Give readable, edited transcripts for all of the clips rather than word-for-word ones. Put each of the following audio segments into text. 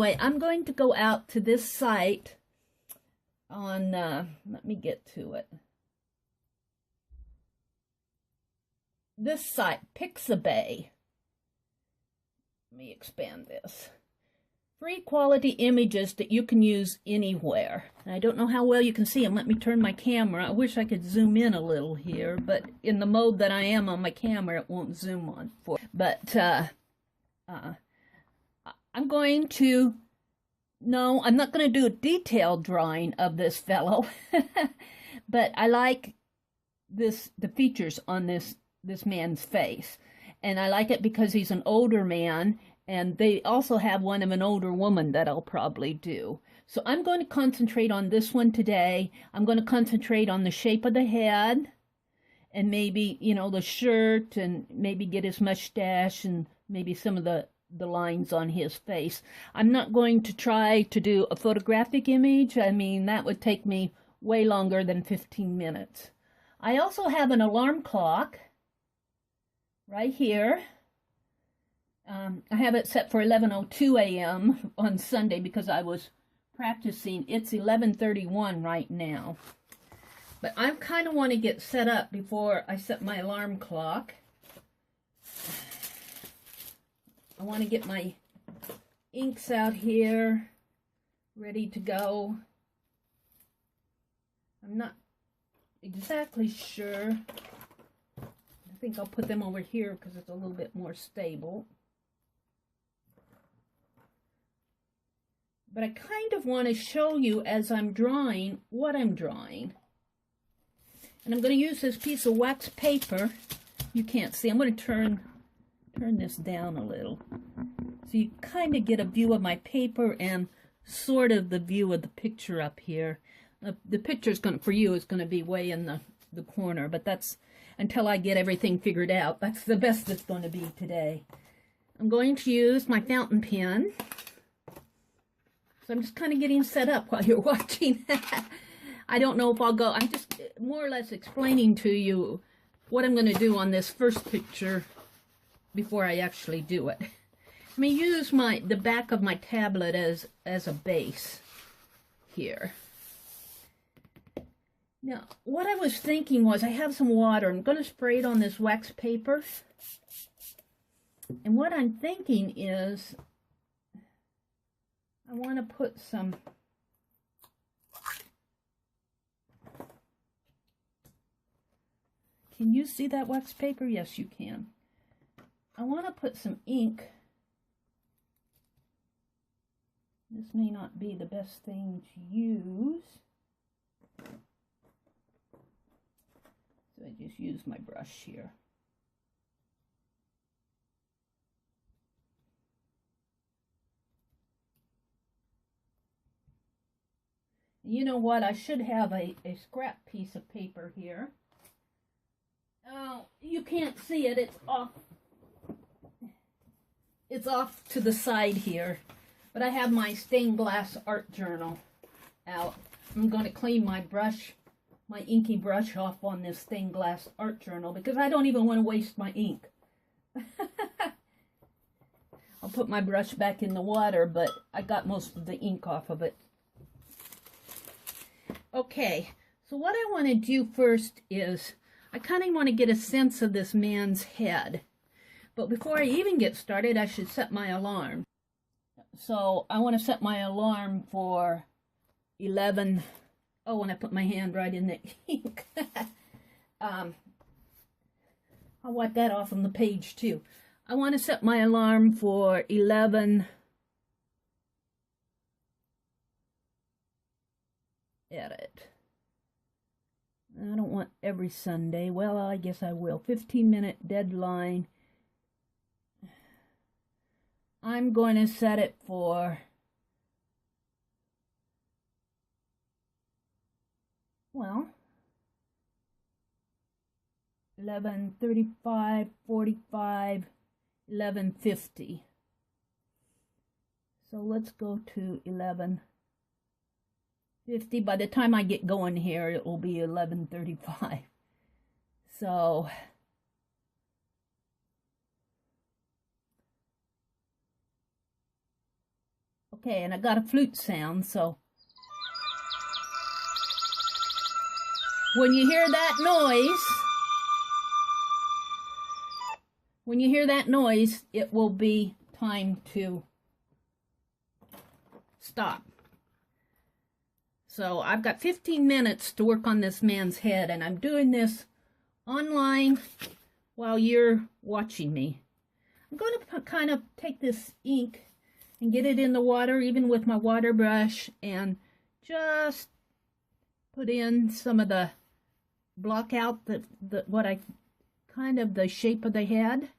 anyway, I'm going to go out to this site on, let me get to it. This site, Pixabay. Let me expand this. Free quality images that you can use anywhere. And I don't know how well you can see them. Let me turn my camera. I wish I could zoom in a little here, but in the mode that I am on my camera, it won't zoom on for. But I'm going to, no, I'm not going to do a detailed drawing of this fellow, but I like the features on this man's face. And I like it because he's an older man, and they also have one of an older woman that I'll probably do. So I'm going to concentrate on this one today. I'm going to concentrate on the shape of the head, and maybe, you know, the shirt, and maybe get his mustache, and maybe some of the lines on his face. I'm not going to try to do a photographic image. I mean, that would take me way longer than 15 minutes. I also have an alarm clock right here. I have it set for 11:02 a.m. on Sunday because I was practicing. It's 11:31 right now. But I kind of want to get set up before I set my alarm clock. I want to get my inks out here, ready to go. I'm not exactly sure. I think I'll put them over here because it's a little bit more stable. But I kind of want to show you as I'm drawing what I'm drawing. And I'm going to use this piece of wax paper. You can't see. I'm going to turn this down a little. So you kind of get a view of my paper and sort of the view of the picture up here. The picture's going to, for you, is going to be way in the corner, but that's until I get everything figured out. That's the best it's going to be today. I'm going to use my fountain pen. So I'm just kind of getting set up while you're watching. I don't know if I'll go. I'm just more or less explaining to you what I'm going to do on this first picture before I actually do it. Let me use the back of my tablet as a base here. Now, what I was thinking was I have some water. I'm going to spray it on this wax paper. And what I'm thinking is I want to put some Can you see that wax paper? Yes, you can. I want to put some ink. This may not be the best thing to use. So I just use my brush here. You know what? I should have a scrap piece of paper here. Oh, you can't see it. It's off. It's off to the side here. But I have my stained glass art journal out. I'm going to clean my brush, my inky brush off on this stained glass art journal because I don't even want to waste my ink. I'll put my brush back in the water, but I got most of the ink off of it. Okay, so what I want to do first is I kind of want to get a sense of this man's head. But before I even get started, I should set my alarm. So I want to set my alarm for 11. Oh, and I put my hand right in the ink. I'll wipe that off on the page too. I want to set my alarm for 11. Edit. I don't want every Sunday. Well, I guess I will. 15-minute deadline. I'm going to set it for, well, 11:35, 45, 11:50. So let's go to 11:50. By the time I get going here, it will be 11:35. So Okay, and I got a flute sound, so when you hear that noise, it will be time to stop. So I've got 15 minutes to work on this man's head, and I'm doing this online while you're watching me. I'm going to kind of take this ink and get it in the water, even with my water brush, and just put in some of the block out the shape of the head.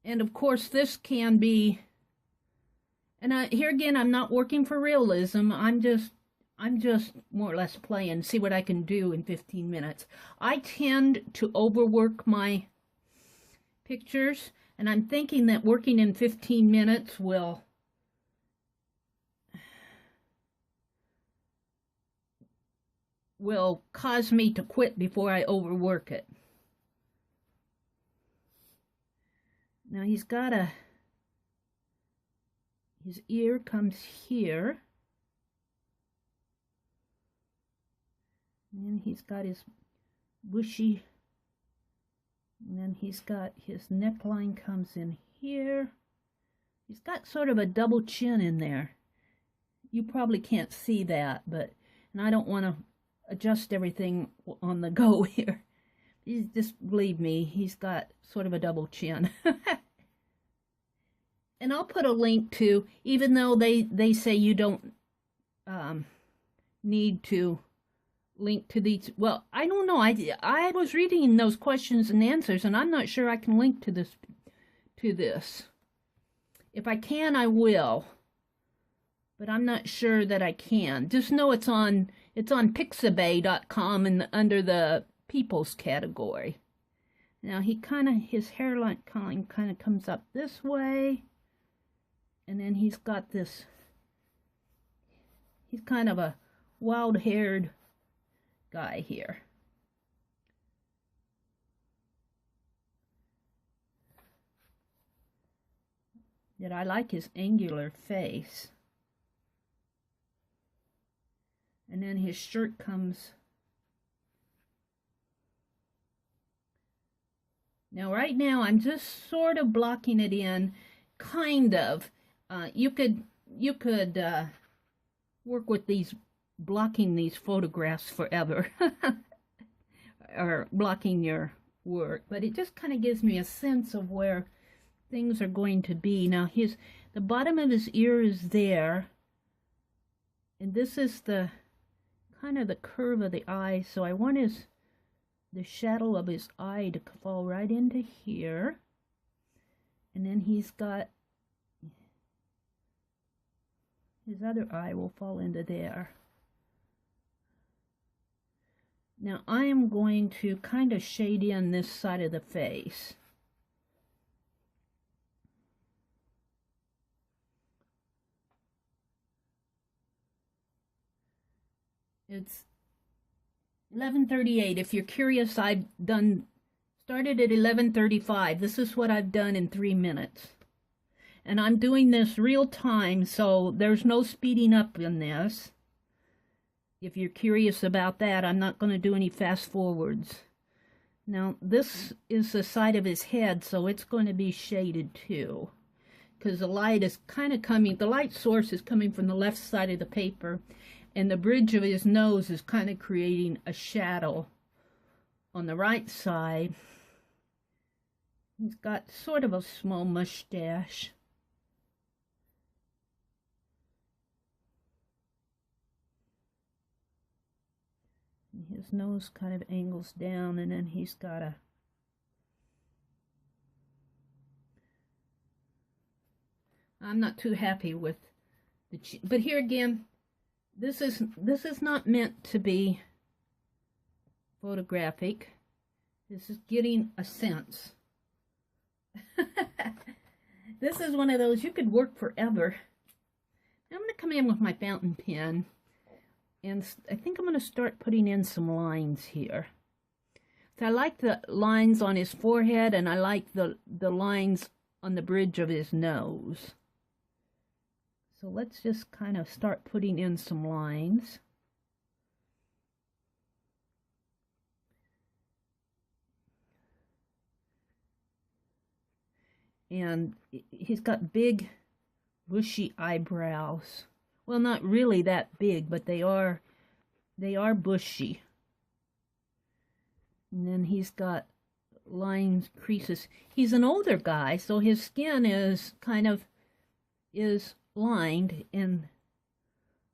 And of course this can be, and here again, I'm not working for realism. I'm just more or less playing, see what I can do in 15 minutes. I tend to overwork my pictures, and I'm thinking that working in 15 minutes will cause me to quit before I overwork it. Now he's got his ear comes here, and then he's got his bushy, and then he's got his neckline comes in here. He's got sort of a double chin in there. You probably can't see that, and I don't want to adjust everything on the go here. Just believe me, he's got sort of a double chin. And I'll put a link to, even though they say you don't need to link to these. Well, I don't know. I was reading those questions and answers, and I'm not sure I can link to this. If I can, I will. But I'm not sure that I can. Just know it's on Pixabay.com and under the People's category. Now his hairline kind of comes up this way, and then he's got this. He's kind of a wild-haired guy here. Yet I like his angular face. And then his shirt comes. Now right now I'm just sort of blocking it in, kind of. You could work with blocking these photographs forever, or blocking your work, but it just kind of gives me a sense of where things are going to be. Now the bottom of his ear is there, and this is the kind of the curve of the eye, so I want the shadow of his eye to fall right into here, and then he's got his other eye will fall into there. Now I am going to kind of shade in this side of the face. It's 11:38. If you're curious, I've started at 11:35. This is what I've done in 3 minutes. And I'm doing this real time, so there's no speeding up in this. If you're curious about that, I'm not going to do any fast forwards. Now, this is the side of his head, so it's going to be shaded too, because the light is kind of coming, the light source is coming from the left side of the paper, and the bridge of his nose is kind of creating a shadow on the right side. He's got sort of a small mustache. His nose kind of angles down, and then he's got I'm not too happy with the chin, but here again, this is not meant to be photographic. This is getting a sense. This is one of those you could work forever. I'm going to come in with my fountain pen, and I think I'm going to start putting in some lines here. So I like the lines on his forehead, and I like the lines on the bridge of his nose. So let's just kind of start putting in some lines. And he's got big, bushy eyebrows. Well, not really that big, but they are bushy. And then he's got lines, creases. He's an older guy, so his skin is lined. And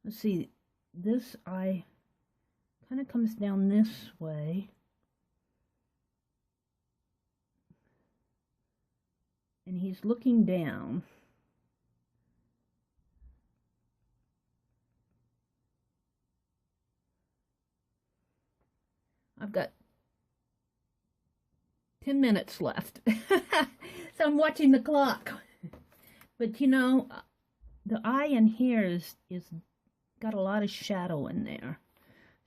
let's see, this eye kind of comes down this way. And he's looking down. I've got 10 minutes left. So I'm watching the clock. But you know, the eye in here is got a lot of shadow in there.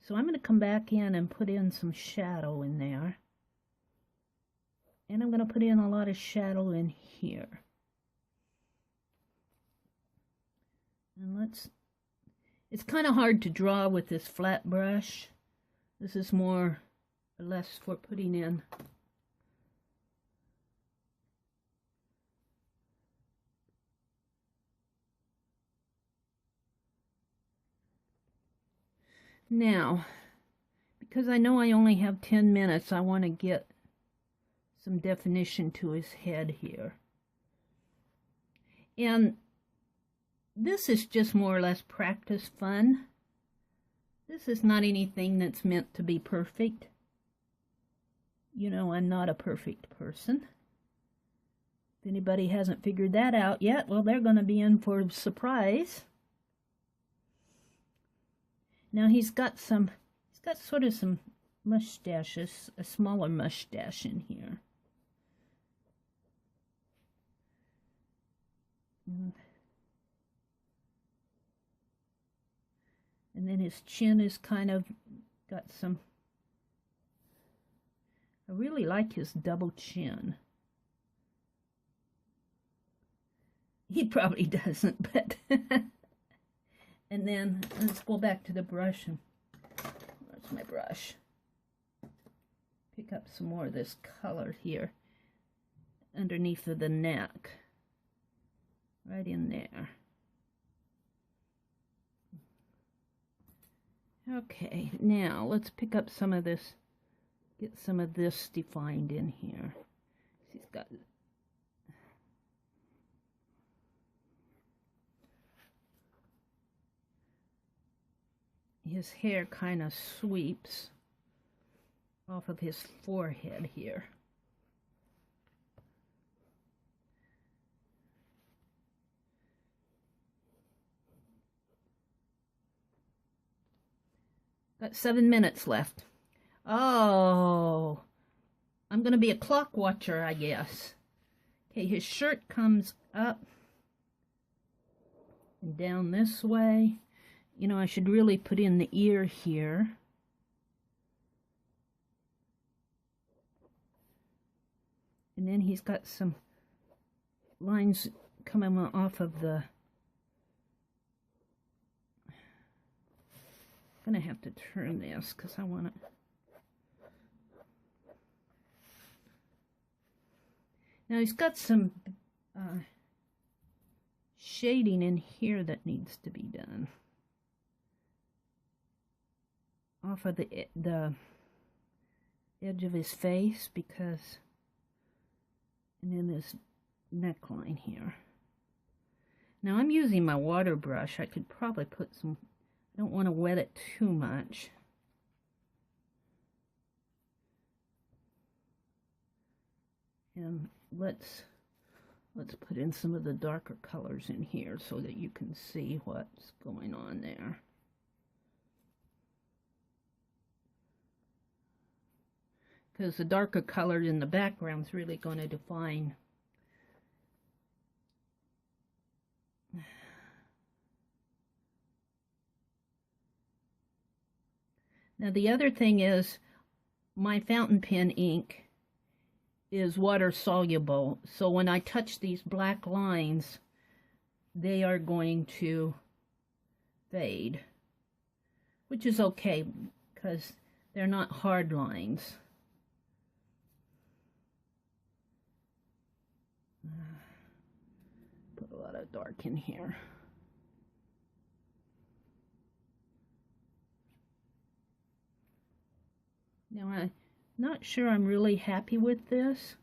So I'm going to come back in and put in some shadow in there. And I'm going to put in a lot of shadow in here. And it's kind of hard to draw with this flat brush. This is more or less for putting in now, because I know I only have 10 minutes, I want to get some definition to his head here. And this is just more or less practice fun. This is not anything that's meant to be perfect. You know, I'm not a perfect person. If anybody hasn't figured that out yet, well, they're going to be in for a surprise. Now he's got sort of some mustaches, a smaller mustache in here. And then his chin is kind of got some, I really like his double chin. He probably doesn't, but and then let's go back to the brush. And where's my brush? Pick up some more of this color here underneath of the neck. Right in there. Okay, now let's pick up some of this, get some of this defined in here. He's got his hair kind of sweeps off of his forehead here. Got 7 minutes left. Oh, I'm going to be a clock watcher, I guess. Okay, his shirt comes up and down this way. You know, I should really put in the ear here. And then he's got some lines coming off of the... I'm going to have to turn this because I want to... Now he's got some shading in here that needs to be done. Off of the edge of his face, because... And then this neckline here. Now I'm using my water brush. I could probably put some... I don't want to wet it too much. And let's put in some of the darker colors in here so that you can see what's going on there. Because the darker color in the background is really going to define. Now the other thing is, my fountain pen ink is water soluble. So when I touch these black lines, they are going to fade, which is okay because they're not hard lines. Put a lot of dark in here. Now, I'm not sure I'm really happy with this,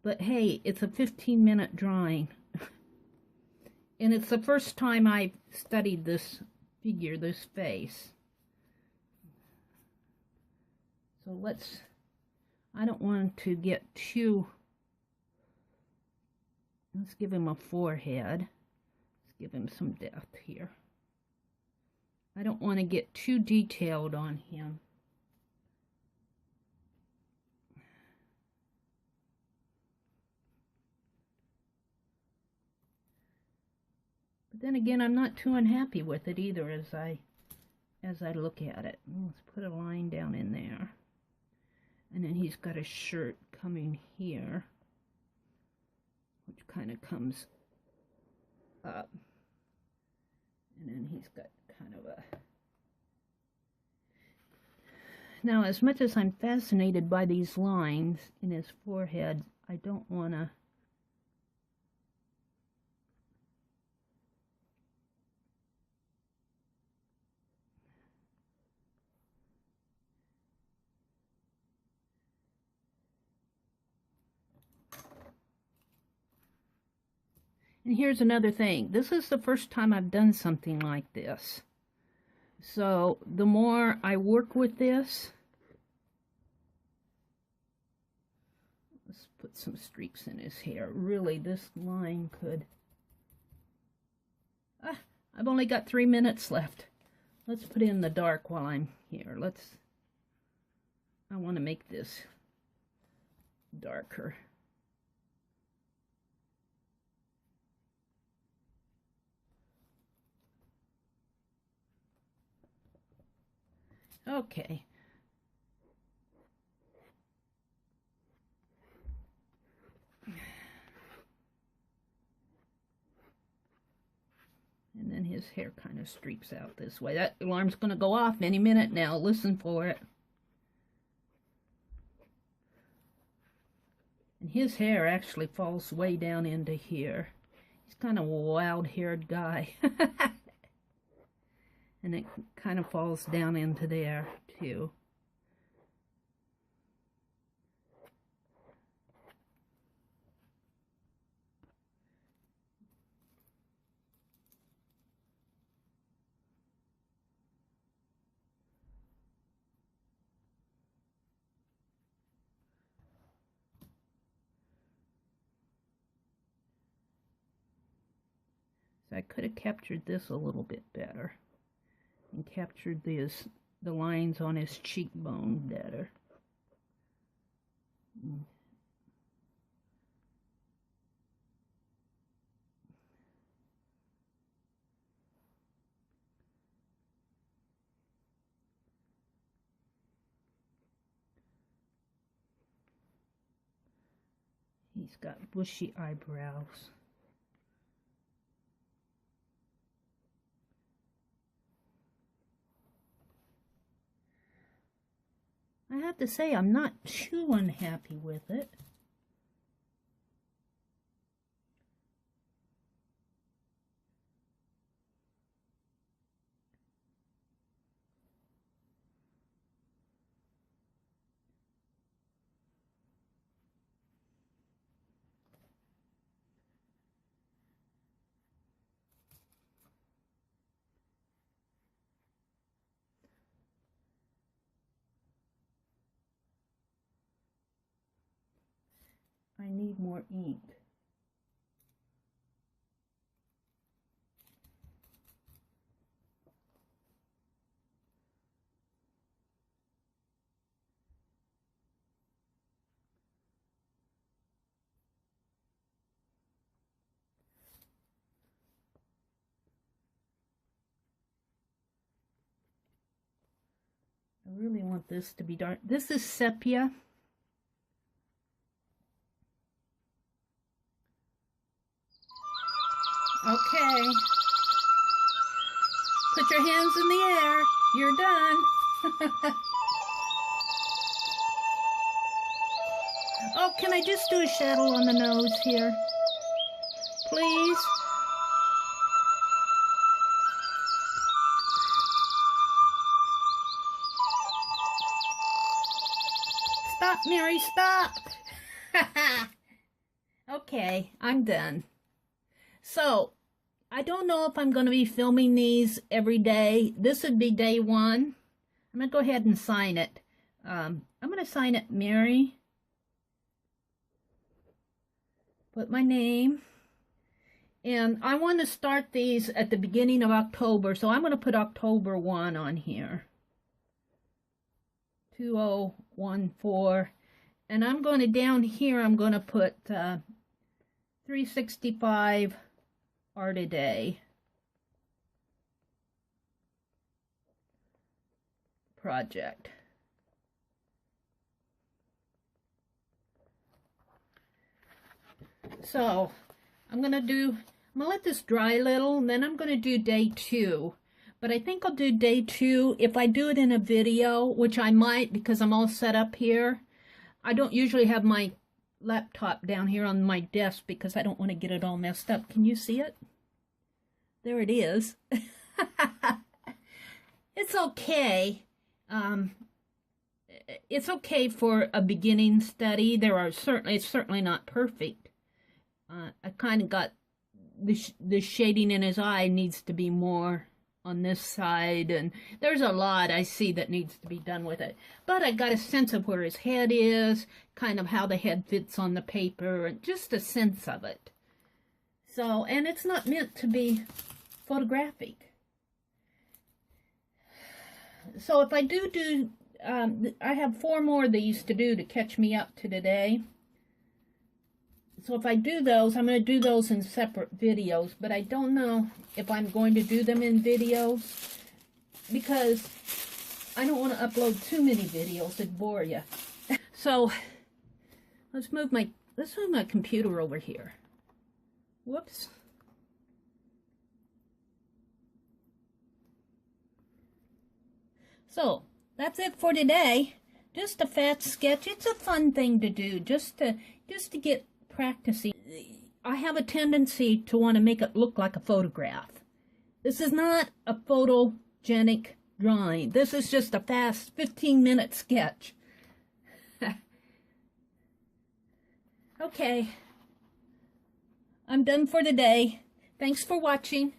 but hey, it's a 15-minute drawing. And it's the first time I've studied this figure, this face. So I don't want to get too, let's give him a forehead. Let's give him some depth here. I don't want to get too detailed on him. But then again, I'm not too unhappy with it either as I look at it. Let's put a line down in there. And then he's got a shirt coming here, which kind of comes up. And then he's got kind of a... Now, as much as I'm fascinated by these lines in his forehead, I don't want to... And here's another thing. This is the first time I've done something like this. So the more I work with this, let's put some streaks in his hair. Really, this line could... I've only got 3 minutes left. Let's put in the dark while I'm here. I want to make this darker. Okay. And then his hair kind of streaks out this way. That alarm's going to go off any minute now. Listen for it. And his hair actually falls way down into here. He's kind of a wild-haired guy. And it kind of falls down into there, too. So I could have captured this a little bit better. And captured the lines on his cheekbone better. He's got bushy eyebrows. I have to say, I'm not too unhappy with it. I need more ink. I really want this to be dark. This is sepia. Okay. Put your hands in the air. You're done. Oh, can I just do a shadow on the nose here? Please? Stop, Mary, stop! Okay, I'm done. So, I don't know if I'm going to be filming these every day. This would be day one. I'm going to go ahead and sign it. I'm going to sign it Mary. Put my name. And I want to start these at the beginning of October, so I'm going to put October 1 on here. 2014. And I'm going to, down here, I'm going to put 365 art a day. Project. So, I'm going to let this dry a little, and then I'm going to do day 2. But I think I'll do day 2 if I do it in a video, which I might because I'm all set up here. I don't usually have my laptop down here on my desk because I don't want to get it all messed up. Can you see it? There it is. It's okay. It's okay for a beginning study. It's certainly not perfect. I kind of got the shading in his eye needs to be more on this side, and there's a lot I see that needs to be done with it. But I got a sense of where his head is, kind of how the head fits on the paper, and just a sense of it. So, and it's not meant to be photographic. So if I do, I have 4 more of these to do to catch me up to today. So if I do those, I'm going to do those in separate videos, but I don't know if I'm going to do them in videos because I don't want to upload too many videos that bore you. So let's move my computer over here. Whoops. So that's it for today. Just a fat sketch. It's a fun thing to do, just to get practicing. I have a tendency to want to make it look like a photograph. This is not a photogenic drawing. This is just a fast 15-minute sketch. Okay. I'm done for today. Thanks for watching.